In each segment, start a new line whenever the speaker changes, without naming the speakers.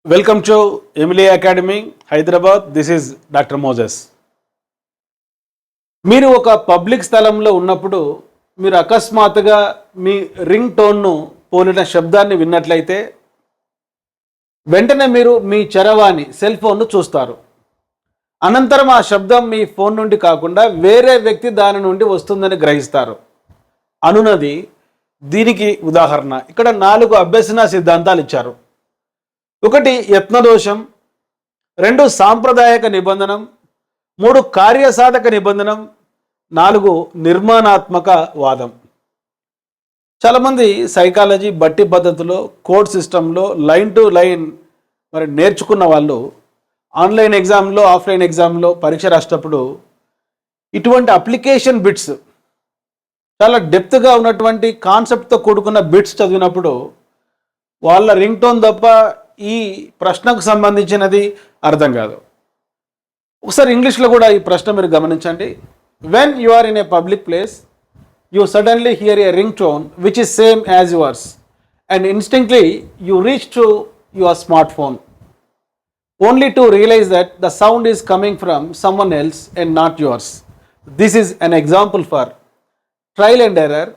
Welcome to Emily Academy, Hyderabad. This is Dr. Moses. మీరు ఒక public స్థలంలో ఉన్నప్పుడు మీరు అకస్మాత్తుగా మీ రింగ్ టోన్ను పోలిన శబ్దాన్ని విన్నట్లయితే వెంటనే మీరు మీ చరవాణి సెల్ ఫోన్ను చూస్తారు. అనంతరం ఆ శబ్దం మీ ఫోన్ నుండి కాకుండా వేరే వ్యక్తి దాని నుండి వస్తుందని గ్రహిస్తారు అనున్నది దీనికి ఉదాహరణ. ఇక్కడ 4 అభ్యసన సిద్ధాంతాలు ఇచ్చారు. 1 యత్నదోషం, 2 సాంప్రదాయక నిబంధనం, 3 కార్యసాధక నిబంధనం, 4 నిర్మాణాత్మక వాదం. చాలామంది సైకాలజీ బట్టి పద్ధతిలో కోడ్ సిస్టంలో లైన్ టు లైన్ నేర్చుకున్న వాళ్ళు ఆన్లైన్ ఎగ్జామ్లో ఆఫ్లైన్ ఎగ్జామ్లో పరీక్ష రాసేటప్పుడు ఇటువంటి అప్లికేషన్ బిట్స్ చాలా డెప్త్గా ఉన్నటువంటి కాన్సెప్ట్తో కూడుకున్న బిట్స్ చదివినప్పుడు వాళ్ళ రింగ్ టోన్ తప్ప ఈ ప్రశ్నకు సంబంధించినది అర్థం కాదు. ఒకసారి ఇంగ్లీష్లో కూడా ఈ ప్రశ్న మీరు గమనించండి. When you are in a public place you suddenly hear a ringtone which is same as yours and instinctively you reach to your smartphone only to realise that the sound is coming from someone else and not yours. This is an example for trial and error,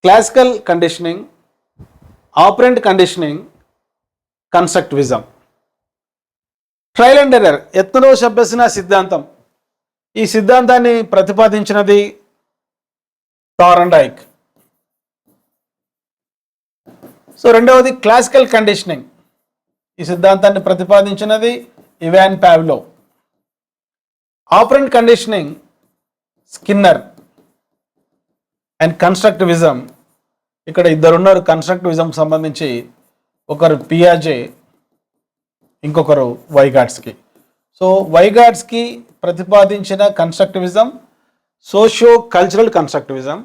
classical conditioning, operant conditioning, constructivism. Trial and error యత్నదోష అభ్యసన సిద్ధాంతం. ఈ సిద్ధాంతాన్ని ప్రతిపాదించినది థార్ండైక్. రెండవది classical conditioning. ఈ సిద్ధాంతాన్ని ప్రతిపాదించినది Ivan Pavlov. Operant conditioning Skinner. And constructivism, ఇక్కడ ఇద్దరున్నారు కన్స్ట్రక్టివిజం సంబంధించి, ఒకరు పియాజే, ఇంకొకరు వైగాట్స్కి. వైగాట్స్కి ప్రతిపాదించిన constructivism socio cultural constructivism,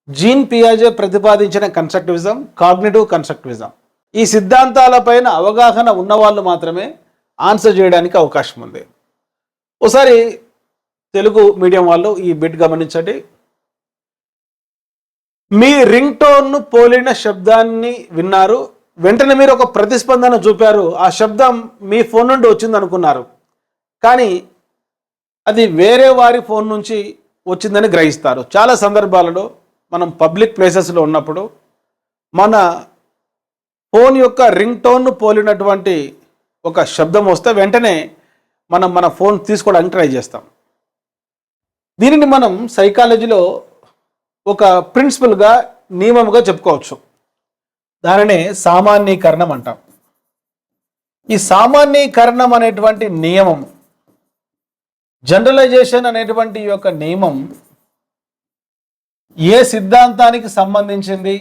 Jean పియాజే ప్రతిపాదించిన కన్స్ట్రక్టివిజం కాగ్నిటివ్ కన్స్ట్రక్టివిజం. ఈ సిద్ధాంతాలపైన అవగాహన ఉన్నవాళ్ళు మాత్రమే ఆన్సర్ చేయడానికి అవకాశం ఉంది. ఒకసారి తెలుగు మీడియం వాళ్ళు ఈ బిట్ గమనించండి. మీ రింగ్ టోన్ను పోలిన శబ్దాన్ని విన్నారు, వెంటనే మీరు ఒక ప్రతిస్పందన చూపారు, ఆ శబ్దం మీ ఫోన్ నుండి వచ్చింది అనుకున్నారు, కానీ అది వేరే వారి ఫోన్ నుంచి వచ్చిందని గ్రహిస్తారు. చాలా సందర్భాలలో మనం పబ్లిక్ ప్లేసెస్లో ఉన్నప్పుడు మన ఫోన్ యొక్క రింగ్ టోన్ను పోలినటువంటి ఒక శబ్దం వస్తే వెంటనే మనం మన ఫోన్ తీసుకోవడానికి ట్రై చేస్తాం. దీనిని మనం సైకాలజీలో ఒక ప్రిన్సిపల్గా, నియమంగా చెప్పుకోవచ్చు. దానినే సామాన్యీకరణం అంటాం. ఈ సామాన్యీకరణం అనేటువంటి నియమం, జనరలైజేషన్ అనేటువంటి ఈ యొక్క నియమం ఏ సిద్ధాంతానికి సంబంధించింది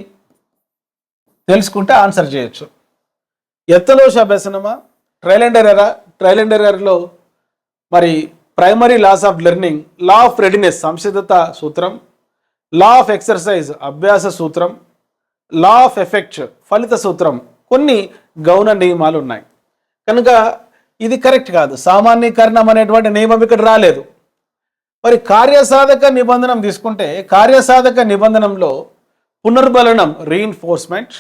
తెలుసుకుంటే ఆన్సర్ చేయొచ్చు. యత్నదోష అభ్యసనమా, ట్రయల్ అండ్ ఎర్రరా? ట్రయల్ అండ్ ఎర్రర్లో primary laws of learning, law of readiness సంసిద్ధత సూత్రం, లా ఆఫ్ ఎక్సర్సైజ్ అభ్యాస సూత్రం, లా ఆఫ్ ఎఫెక్ట్ ఫలిత సూత్రం, కొన్ని గౌణ నియమాలు ఉన్నాయి. కనుక ఇది కరెక్ట్ కాదు. సామాన్యీకరణం అనేటువంటి నియమం ఇక్కడ రాలేదు. కార్యసాధక నిబంధనం తీసుకుంటే కార్యసాధక నిబంధనంలో పునర్బలనం రీఇన్ఫోర్స్మెంట్,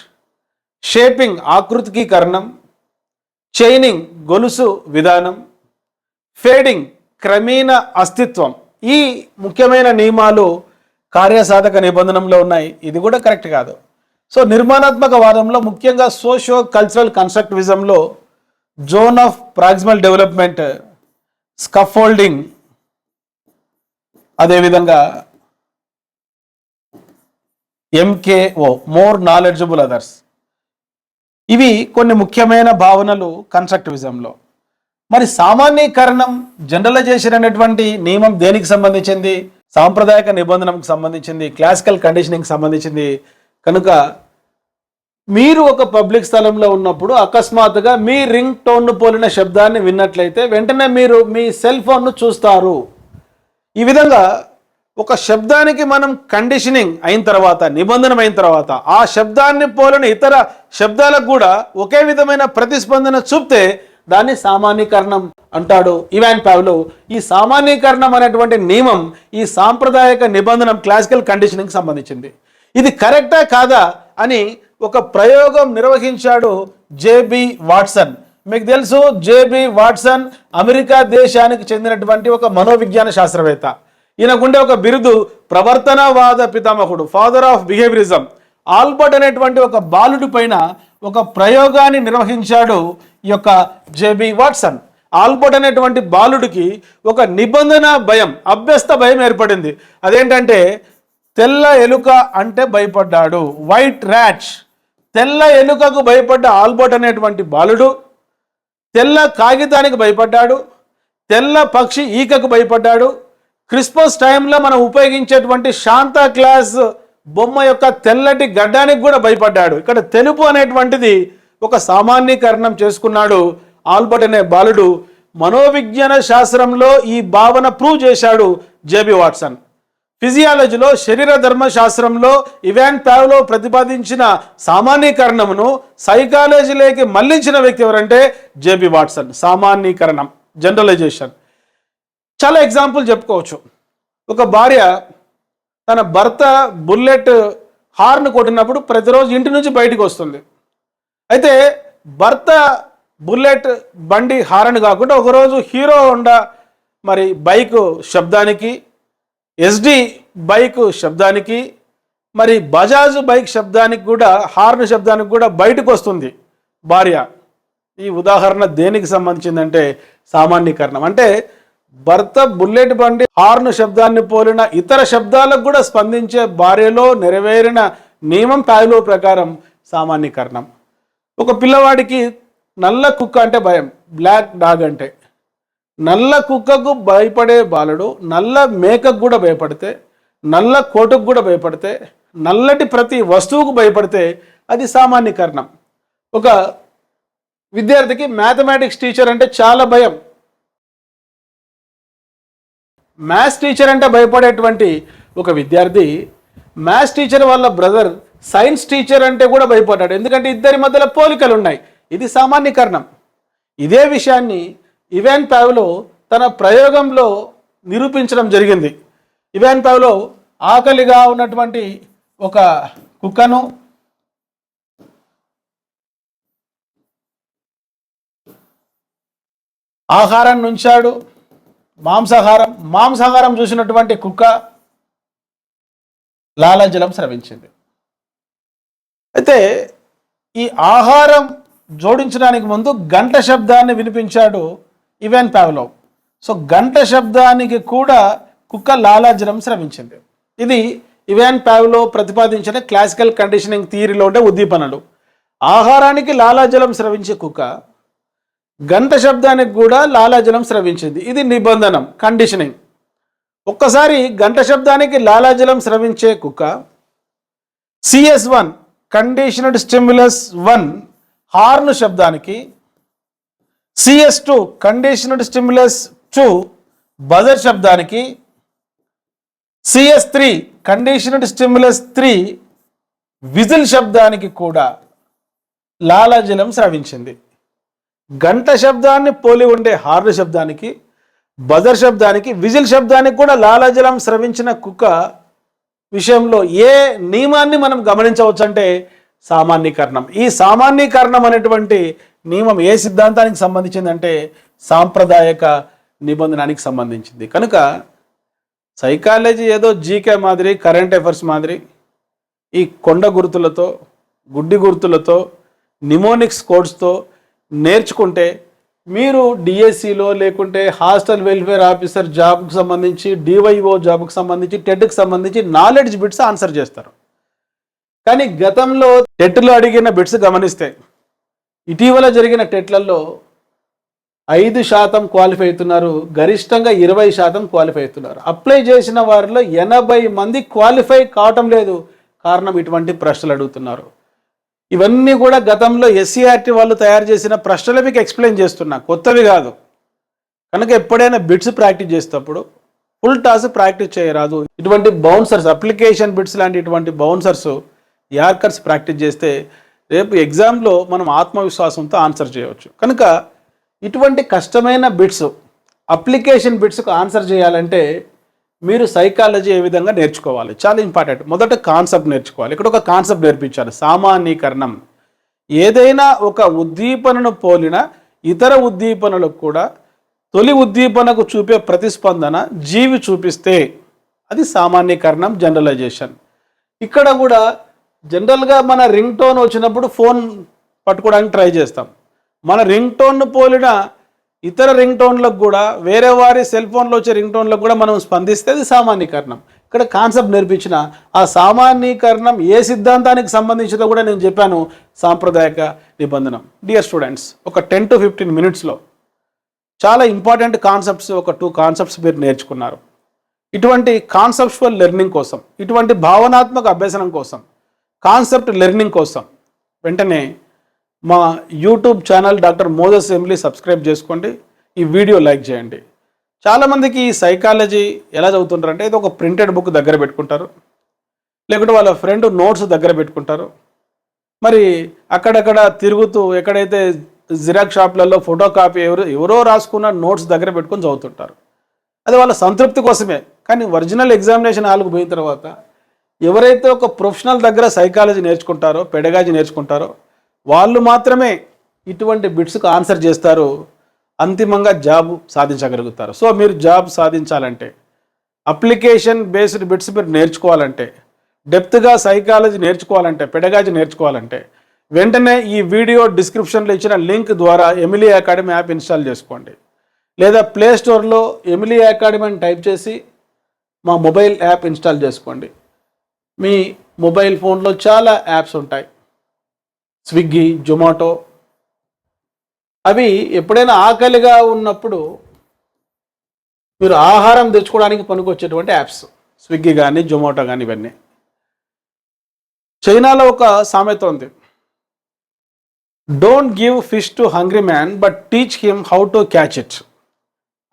షేపింగ్ ఆకృతికీకరణం, చైనింగ్ గొలుసు విధానం, ఫేడింగ్ క్రమేణ అస్తిత్వం, ఈ ముఖ్యమైన నియమాలు కార్యసాధక నిబంధనలో ఉన్నాయి. ఇది కూడా కరెక్ట్ కాదు. నిర్మాణాత్మక వాదంలో ముఖ్యంగా సోషియో కల్చరల్ కన్స్ట్రక్టివిజంలో zone of proximal development, scaffolding, అదేవిధంగా ఎంకేఓ మోర్ నాలెడ్జబుల్ అదర్స్, ఇవి కొన్ని ముఖ్యమైన భావనలు కన్స్ట్రక్టివిజంలో. సామాన్యీకరణం, జనరలైజేషన్ అనేటువంటి నియమం దేనికి సంబంధించింది? సాంప్రదాయక నిబంధనకు సంబంధించింది, క్లాసికల్ కండిషనింగ్కి సంబంధించింది. కనుక మీరు ఒక పబ్లిక్ స్థలంలో ఉన్నప్పుడు అకస్మాత్తుగా మీ రింగ్ టోన్ను పోలిన శబ్దాన్ని విన్నట్లయితే వెంటనే మీరు మీ సెల్ ఫోన్ను చూస్తారు. ఈ విధంగా ఒక శబ్దానికి మనం కండిషనింగ్ అయిన తర్వాత, నిబంధన అయిన తర్వాత, ఆ శబ్దాన్ని పోలిన ఇతర శబ్దాలకు కూడా ఒకే విధమైన ప్రతిస్పందన చూపితే దాన్ని సామాన్యీకరణం అంటాడు ఇవాన్ పావ్లో. ఈ సామాన్యీకరణం అనేటువంటి నియమం ఈ సాంప్రదాయక నిబంధన క్లాసికల్ కండిషనింగ్ సంబంధించింది. ఇది కరెక్టా కాదా అని ఒక ప్రయోగం నిర్వహించాడు జేబి వాట్సన్. మీకు తెలుసు జేబి వాట్సన్ అమెరికా దేశానికి చెందినటువంటి ఒక మనోవిజ్ఞాన శాస్త్రవేత్త. ఈయనకుండే ఒక బిరుదు ప్రవర్తనవాద పితామహుడు, ఫాదర్ ఆఫ్ బిహేవియరిజం. ఆల్బర్ట్ అనేటువంటి ఒక బాలుడి పైన ఒక ప్రయోగాన్ని నిర్వహించాడు ఈ యొక్క జేబి వాట్సన్. ఆల్బర్ట్ అనేటువంటి బాలుడికి ఒక నిబంధన భయం, అభ్యస్త భయం ఏర్పడింది. అదేంటంటే తెల్ల ఎలుక అంటే భయపడ్డాడు, వైట్ ర్యాట్. తెల్ల ఎలుకకు భయపడ్డ ఆల్బర్ట్ అనేటువంటి బాలుడు తెల్ల కాగితానికి భయపడ్డాడు, తెల్ల పక్షి ఈకకు భయపడ్డాడు. క్రిస్మస్ టైంలో మనం ఉపయోగించేటువంటి శాంతా క్లాస్ బొమ్మ యొక్క తెల్లటి గడ్డానికి కూడా భయపడ్డాడు. ఇక్కడ తెలుపు అనేటువంటిది ఒక సామాన్యీకరణం చేసుకున్నాడు ఆల్బర్ట్ అనే బాలుడు. మనోవిజ్ఞాన శాస్త్రంలో ఈ భావన ప్రూవ్ చేశాడు జేబి వాట్సన్. ఫిజియాలజీలో శరీర ధర్మశాస్త్రంలో ఇవాన్ పావ్లో ప్రతిపాదించిన సామాన్యీకరణమును సైకాలజీలోకి మళ్లించిన వ్యక్తి ఎవరంటే జేబి వాట్సన్. సామాన్యీకరణం, జనరలైజేషన్. చాలా ఎగ్జాంపుల్ చెప్పుకోవచ్చు. ఒక భార్య తన భర్త బుల్లెట్ హార్న్ కొట్టినప్పుడు ప్రతిరోజు ఇంటి నుంచి బయటికి వస్తుంది. అయితే భర్త బుల్లెట్ బండి హారన్ కాకుండా ఒకరోజు హీరో హోండా మరి బైక్ శబ్దానికి, ఎస్డి బైక్ శబ్దానికి, మరి బజాజ్ బైక్ శబ్దానికి కూడా, హార్న్ శబ్దానికి కూడా బయటకు వస్తుంది భార్య. ఈ ఉదాహరణ దేనికి సంబంధించిందంటే సామాన్యీకరణం. అంటే భర్త బుల్లెట్ బండి హార్న్ శబ్దాన్ని పోలిన ఇతర శబ్దాలకు కూడా స్పందించే భార్యలో నెరవేరిన నియమం పావ్లో ప్రకారం సామాన్యీకరణం. ఒక పిల్లవాడికి నల్ల కుక్క అంటే భయం, బ్లాక్ డాగ్ అంటే. నల్ల కుక్కకు భయపడే బాలుడు నల్ల మేకకు కూడా భయపడితే, నల్ల కోటుకు కూడా భయపడితే, నల్లటి ప్రతి వస్తువుకు భయపడితే అది సామాన్యీకరణం. ఒక విద్యార్థికి మ్యాథమెటిక్స్ టీచర్ అంటే చాలా భయం. మ్యాథ్స్ టీచర్ అంటే భయపడేటువంటి ఒక విద్యార్థి మ్యాథ్స్ టీచర్ వాళ్ళ బ్రదర్ సైన్స్ టీచర్ అంటే కూడా భయపడ్డాడు. ఎందుకంటే ఇద్దరి మధ్యలో పోలికలు ఉన్నాయి. ఇది సామాన్యీకరణం. ఇదే విషయాన్ని ఇవాన్ పావ్లో తన ప్రయోగంలో నిరూపించడం జరిగింది. ఇవాన్ పావ్లో ఆకలిగా ఉన్నటువంటి ఒక కుక్కను ఆహారాన్ని ఉంచాడు, మాంసాహారం చూసినటువంటి కుక్క లాలాజలం స్రవించింది. అయితే ఈ ఆహారం జోడించడానికి ముందు గంట శబ్దాన్ని వినిపించాడు ఇవాన్ పావ్లో. సో గంట శబ్దానికి కూడా కుక్క లాలాజలం స్రవించింది. ఇది ఇవాన్ పావ్లో ప్రతిపాదించిన క్లాసికల్ కండిషనింగ్ థియరీలో ఉండే ఉద్దీపనలు. ఆహారానికి లాలాజలం స్రవించే కుక్క గంట శబ్దానికి కూడా లాలాజలం స్రవించింది. ఇది నిబంధనం, కండిషనింగ్. ఒక్కసారి గంట శబ్దానికి లాలాజలం స్రవించే కుక్క CS1 కండిషనడ్ స్టిమ్యులస్ 1 హార్న్ శబ్దానికి, CS2 కండిషనడ్ స్టిమ్యులస్ 2 బజర్ శబ్దానికి, CS3 కండిషనడ్ స్టిమ్యులస్ 3 విజిల్ శబ్దానికి కూడా లాలాజలం స్రవించింది. గంట శబ్దాన్ని పోలి ఉండే హార్న్ శబ్దానికి, బజర్ శబ్దానికి, విజిల్ శబ్దానికి కూడా లాలాజలం స్రవించిన కుక్క విషయంలో ఏ నియమాన్ని మనం గమనించవచ్చు అంటే సామాన్యీకరణం. ఈ సామాన్యీకరణం అనేటువంటి నియమం ఏ సిద్ధాంతానికి సంబంధించిందంటే సాంప్రదాయక నిబంధనానికి సంబంధించింది. కనుక సైకాలజీ ఏదో జీకే మాదిరి, కరెంట్ అఫైర్స్ మాదిరి ఈ కొండ గుర్తులతో, గుడ్డి గుర్తులతో, నిమోనిక్స్ కోడ్స్తో నేర్చుకుంటే మీరు డిఎస్సిలో లేకుంటే హాస్టల్ వెల్ఫేర్ ఆఫీసర్ జాబ్కి సంబంధించి, డివైఓ జాబ్కి సంబంధించి, టెట్కి సంబంధించి నాలెడ్జ్ బిట్స్ ఆన్సర్ చేస్తారు. కానీ గతంలో టెట్లో అడిగిన బిట్స్ గమనిస్తే ఇటీవల జరిగిన టెట్లలో 5% క్వాలిఫై అవుతున్నారు, గరిష్టంగా 20% క్వాలిఫై అవుతున్నారు. అప్లై చేసిన వారిలో 80 మంది క్వాలిఫై కావటం లేదు. కారణం ఇటువంటి ప్రశ్నలు అడుగుతున్నారు. ఇవన్నీ కూడా గతంలో SCERT వాళ్ళు తయారు చేసిన ప్రశ్నలు మీకు ఎక్స్ప్లెయిన్ చేస్తున్నా, కొత్తవి కాదు. కనుక ఎప్పుడైనా బిట్స్ ప్రాక్టీస్ చేసేటప్పుడు ఫుల్ టాస్ ప్రాక్టీస్ చేయరాదు. ఇటువంటి బౌన్సర్స్, అప్లికేషన్ బిట్స్ లాంటి ఇటువంటి బౌన్సర్స్, యార్కర్స్ ప్రాక్టీస్ చేస్తే రేపు ఎగ్జామ్లో మనం ఆత్మవిశ్వాసంతో ఆన్సర్ చేయవచ్చు. కనుక ఇటువంటి కష్టమైన బిట్స్, అప్లికేషన్ బిట్స్కు ఆన్సర్ చేయాలంటే మీరు సైకాలజీ ఏ విధంగా నేర్చుకోవాలి చాలా ఇంపార్టెంట్. మొదట కాన్సెప్ట్ నేర్చుకోవాలి. ఇక్కడ ఒక కాన్సెప్ట్ నేర్పించాలి, సామాన్యీకరణం. ఏదైనా ఒక ఉద్దీపనను పోలిన ఇతర ఉద్దీపనలకు కూడా తొలి ఉద్దీపనకు చూపే ప్రతిస్పందన జీవి చూపిస్తే అది సామాన్యీకరణం, జనరలైజేషన్. ఇక్కడ కూడా జనరల్గా మన రింగ్ టోన్ వచ్చినప్పుడు ఫోన్ పట్టుకోవడానికి ట్రై చేస్తాం. మన రింగ్ టోన్ను పోలిన ఇతర రింగ్ టోన్లకు కూడా, వేరే వారి సెల్ ఫోన్లో వచ్చే రింగ్ టోన్లకు కూడా మనం స్పందిస్తే అది సామాన్యీకరణం. ఇక్కడ కాన్సెప్ట్ నేర్పించిన ఆ సామాన్యీకరణం ఏ సిద్ధాంతానికి సంబంధించిందో కూడా నేను చెప్పాను, సాంప్రదాయక నిబంధన. డియర్ స్టూడెంట్స్, ఒక 10 to 15 మినిట్స్లో చాలా ఇంపార్టెంట్ కాన్సెప్ట్స్, ఒక 2 కాన్సెప్ట్స్ మీరు నేర్చుకున్నారు. ఇటువంటి కాన్సెప్చువల్ లెర్నింగ్ కోసం, ఇటువంటి భావనాత్మక అభ్యసనం కోసం, కాన్సెప్ట్ లెర్నింగ్ కోసం వెంటనే మా YouTube channel doctor Moses Embli subscribe చేసుకోండి. ఈ వీడియో లైక్ చేయండి. చాలామందికి ఈ సైకాలజీ ఎలా చదువుతుంటారంటే, ఇది ఒక ప్రింటెడ్ బుక్ దగ్గర పెట్టుకుంటారు, లేకుంటే వాళ్ళ ఫ్రెండ్ నోట్స్ దగ్గర పెట్టుకుంటారు. మరి అక్కడక్కడ తిరుగుతూ ఎక్కడైతే జిరాక్స్ షాప్లలో ఫోటో కాపీ ఎవరో రాసుకున్న నోట్స్ దగ్గర పెట్టుకొని చదువుతుంటారు. అది వాళ్ళ సంతృప్తి కోసమే. కానీ ఒరిజినల్ ఎగ్జామినేషన్ హాల్కు పోయిన తర్వాత ఎవరైతే ఒక ప్రొఫెషనల్ దగ్గర సైకాలజీ నేర్చుకుంటారో, పెడగాజీ నేర్చుకుంటారో వాళ్ళు మాత్రమే ఇటువంటి బిట్స్కు ఆన్సర్ చేస్తారు, అంతిమంగా జాబ్ సాధించగలుగుతారు. సో మీరు జాబ్ సాధించాలంటే, అప్లికేషన్ బేస్డ్ బిట్స్ మీరు నేర్చుకోవాలంటే, డెప్త్గా సైకాలజీ నేర్చుకోవాలంటే, పెడగాజీ నేర్చుకోవాలంటే వెంటనే ఈ వీడియో డిస్క్రిప్షన్లో ఇచ్చిన లింక్ ద్వారా ఎమిలీ అకాడమీ యాప్ ఇన్స్టాల్ చేసుకోండి. లేదా ప్లే స్టోర్లో ఎమిలీ అకాడమీ అని టైప్ చేసి మా మొబైల్ యాప్ ఇన్స్టాల్ చేసుకోండి. మీ మొబైల్ ఫోన్లో చాలా యాప్స్ ఉంటాయి, స్విగ్గీ, జొమాటో. అవి ఎప్పుడైనా ఆకలిగా ఉన్నప్పుడు మీరు ఆహారం తెచ్చుకోవడానికి పనికొచ్చేటువంటి యాప్స్, స్విగ్గీ కానీ జొమాటో కానీ ఇవన్నీ. చైనాలో ఒక సామెత ఉంది, don't give fish to hungry man but teach him how to catch it.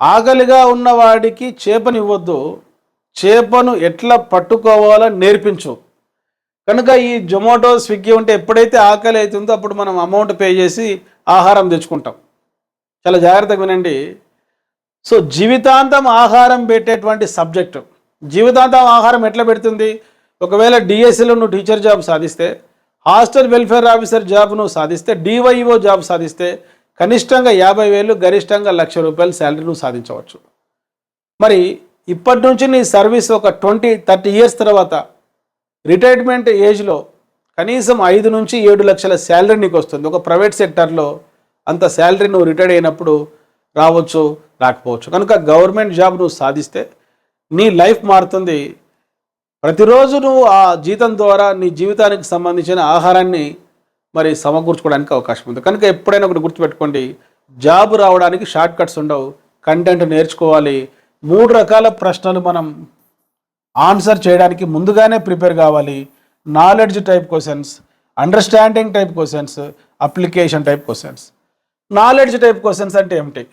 ఆకలిగా ఉన్నవాడికి చేపనివ్వద్దు, చేపను ఎట్లా పట్టుకోవాలో నేర్పించు. కనుక ఈ జొమాటో, స్విగ్గీ ఉంటే ఎప్పుడైతే ఆకలి అవుతుందో అప్పుడు మనం అమౌంట్ పే చేసి ఆహారం తెచ్చుకుంటాం. చాలా జాగ్రత్తగా వినండి. సో జీవితాంతం ఆహారం పెట్టేటువంటి సబ్జెక్టు, జీవితాంతం ఆహారం ఎట్లా పెడుతుంది? ఒకవేళ డిఎస్సిలో నువ్వు టీచర్ జాబ్ సాధిస్తే, హాస్టల్ వెల్ఫేర్ ఆఫీసర్ జాబ్ నువ్వు సాధిస్తే, డివైఓ జాబ్ సాధిస్తే కనిష్టంగా 50,000, గరిష్టంగా ₹1,00,000 శాలరీ నువ్వు సాధించవచ్చు. మరి ఇప్పటి నుంచి నీ సర్వీస్ ఒక 20-30 ఇయర్స్ తర్వాత రిటైర్మెంట్ ఏజ్లో కనీసం 5 నుంచి 7 లక్షల శాలరీ నీకు వస్తుంది. ఒక ప్రైవేట్ సెక్టర్లో అంత శాలరీ నువ్వు రిటైర్ అయినప్పుడు రావచ్చు, రాకపోవచ్చు. కనుక గవర్నమెంట్ జాబ్ నువ్వు సాధిస్తే నీ లైఫ్ మారుతుంది. ప్రతిరోజు నువ్వు ఆ జీతం ద్వారా నీ జీవితానికి సంబంధించిన ఆహారాన్ని మరి సమకూర్చుకోవడానికి అవకాశం ఉంది. కనుక ఎప్పుడైనా ఒకటి గుర్తుపెట్టుకోండి, జాబ్ రావడానికి షార్ట్ కట్స్ ఉండవు. కంటెంట్ నేర్చుకోవాలి. 3 రకాల ప్రశ్నలు మనం ఆన్సర్ చేయడానికి ముందుగానే ప్రిపేర్ కావాలి. Knowledge type questions, understanding type questions, application type questions. Knowledge type questions అంటే ఏమిటి?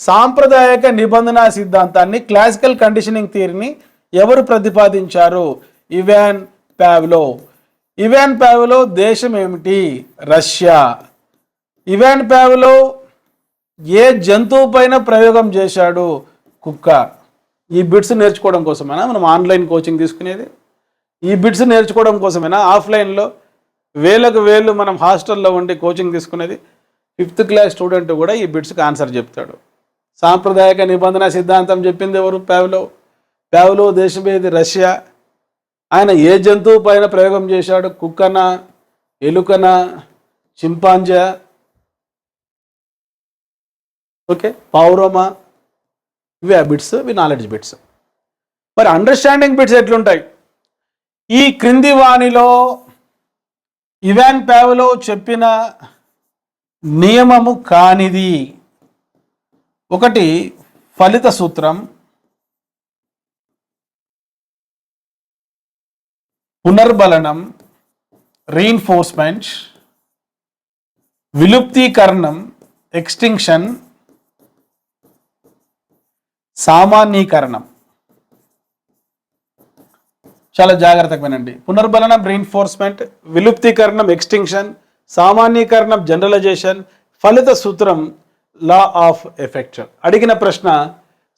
సాంప్రదాయక నిబంధన సిద్ధాంతాన్ని, క్లాసికల్ కండిషనింగ్ థియరీని ఎవరు ప్రతిపాదించారు? Ivan Pavlov. ఇవాన్ పావ్లోవ్ దేశం ఏమిటి? రష్యా. ఇవాన్ పావ్లోవ్ ఏ జంతువు పైన ప్రయోగం చేశాడు? కుక్క. ఈ బిట్స్ నేర్చుకోవడం కోసమేనా మనం ఆన్లైన్ కోచింగ్ తీసుకునేది? ఈ బిట్స్ నేర్చుకోవడం కోసమేనా ఆఫ్లైన్లో వేలకు వేలు మనం హాస్టల్లో ఉండి కోచింగ్ తీసుకునేది? 5th క్లాస్ స్టూడెంట్ కూడా ఈ బిట్స్కి ఆన్సర్ చెప్తాడు. సాంప్రదాయక నిబంధన సిద్ధాంతం చెప్పింది ఎవరు? పావ్లోవ్. పావ్లోవ్ దేశం ఏది? రష్యా. ఆయన ఏ జంతువు పైన ప్రయోగం చేశాడు? కుక్కనా, ఎలుకనా, చింపాంజా, ఓకే, పావురమా? ఇవి ఆ బిట్స్, ఇవి నాలెడ్జ్ బిట్స్. మరి అండర్స్టాండింగ్ బిట్స్ ఎట్లుంటాయి? ఈ క్రింది వాణిలో ఇవాన్ పావ్లోవ్ చెప్పిన నియమము కానిది. 1 ఫలిత సూత్రం, పునర్బలనం, రీఇన్ఫోర్స్మెంట్, విలుప్తీకరణం, ఎక్స్టింక్షన్, సామాన్యీకరణం. చాలా జాగ్రత్తగా వినండి. పునర్బలనం, రీఇన్ఫోర్స్మెంట్, విలుప్తీకరణం, ఎక్స్టింక్షన్, సామాన్యీకరణం, జనరలైజేషన్, ఫలిత సూత్రం, లా ఆఫ్ ఎఫెక్ట్. అడిగిన ప్రశ్న,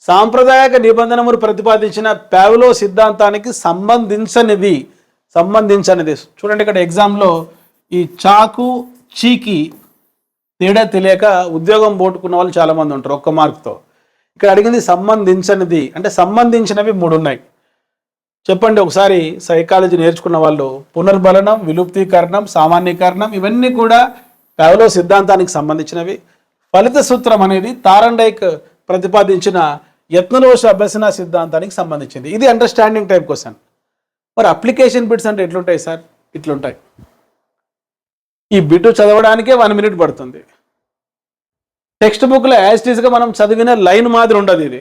సాంప్రదాయక నిబంధనమును ప్రతిపాదించిన పావ్లోవ్ సిద్ధాంతానికి సంబంధించనిది. చూడండి, ఇక్కడ ఎగ్జామ్లో ఈ చాకు, చీకి తేడా తెలియక ఉద్యోగం పోగొట్టుకున్న వాళ్ళు చాలామంది ఉంటారు ఒక్క మార్కుతో. ఇక్కడ అడిగింది సంబంధించినది, అంటే సంబంధించినవి 3 ఉన్నాయి. చెప్పండి ఒకసారి. సైకాలజీ నేర్చుకున్న వాళ్ళు పునర్బలనం, విలుప్తీకరణం, సామాన్యీకరణం ఇవన్నీ కూడా పావ్లో సిద్ధాంతానికి సంబంధించినవి. ఫలిత సూత్రం అనేది తారండైక్ ప్రతిపాదించిన యత్నదోష అభ్యసన సిద్ధాంతానికి సంబంధించింది. ఇది అండర్స్టాండింగ్ టైప్ క్వశ్చన్. మరి అప్లికేషన్ బిట్స్ అంటే ఎట్లుంటాయి సార్? ఇట్లుంటాయి. ఈ బిట్ చదవడానికే 1 మినిట్ పడుతుంది. టెక్స్ట్ బుక్లో యాజ్టీస్గా మనం చదివిన లైన్ మాదిరి ఉండదు. ఇది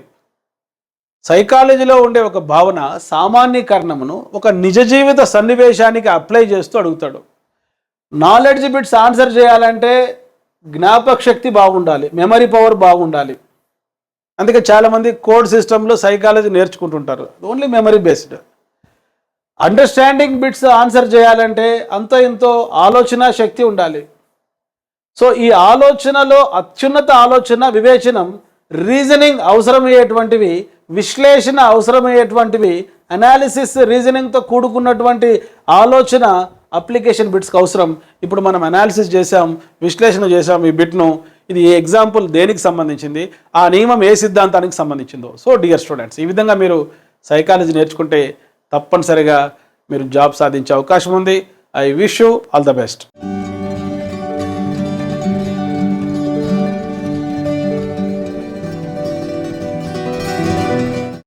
సైకాలజీలో ఉండే ఒక భావన సామాన్యీకరణమును ఒక నిజ జీవిత సన్నివేశానికి అప్లై చేస్తూ అడుగుతాడు. నాలెడ్జ్ బిట్స్ ఆన్సర్ చేయాలంటే జ్ఞాపక శక్తి బాగుండాలి, మెమరీ పవర్ బాగుండాలి. అందుకే చాలామంది కోడ్ సిస్టంలో సైకాలజీ నేర్చుకుంటుంటారు, only memory based. Understanding bits answer చేయాలంటే అంత ఇంతో ఆలోచన శక్తి ఉండాలి. సో ఈ ఆలోచనలో అత్యున్నత ఆలోచన, వివేచనం, రీజనింగ్ అవసరమయ్యేటువంటివి, విశ్లేషణ అవసరమయ్యేటువంటివి, అనాలిసిస్ రీజనింగ్తో కూడుకున్నటువంటి ఆలోచన అప్లికేషన్ బిట్స్కి అవసరం. ఇప్పుడు మనం అనాలిసిస్ చేసాం, విశ్లేషణ చేసాం ఈ బిట్ను. ఇది ఏ ఎగ్జాంపుల్ దేనికి సంబంధించింది, ఆ నియమం ఏ సిద్ధాంతానికి సంబంధించిందో. సో డియర్ స్టూడెంట్స్, ఈ విధంగా మీరు సైకాలజీ నేర్చుకుంటే తప్పనిసరిగా మీరు జాబ్ సాధించే అవకాశం ఉంది. I wish you all the best.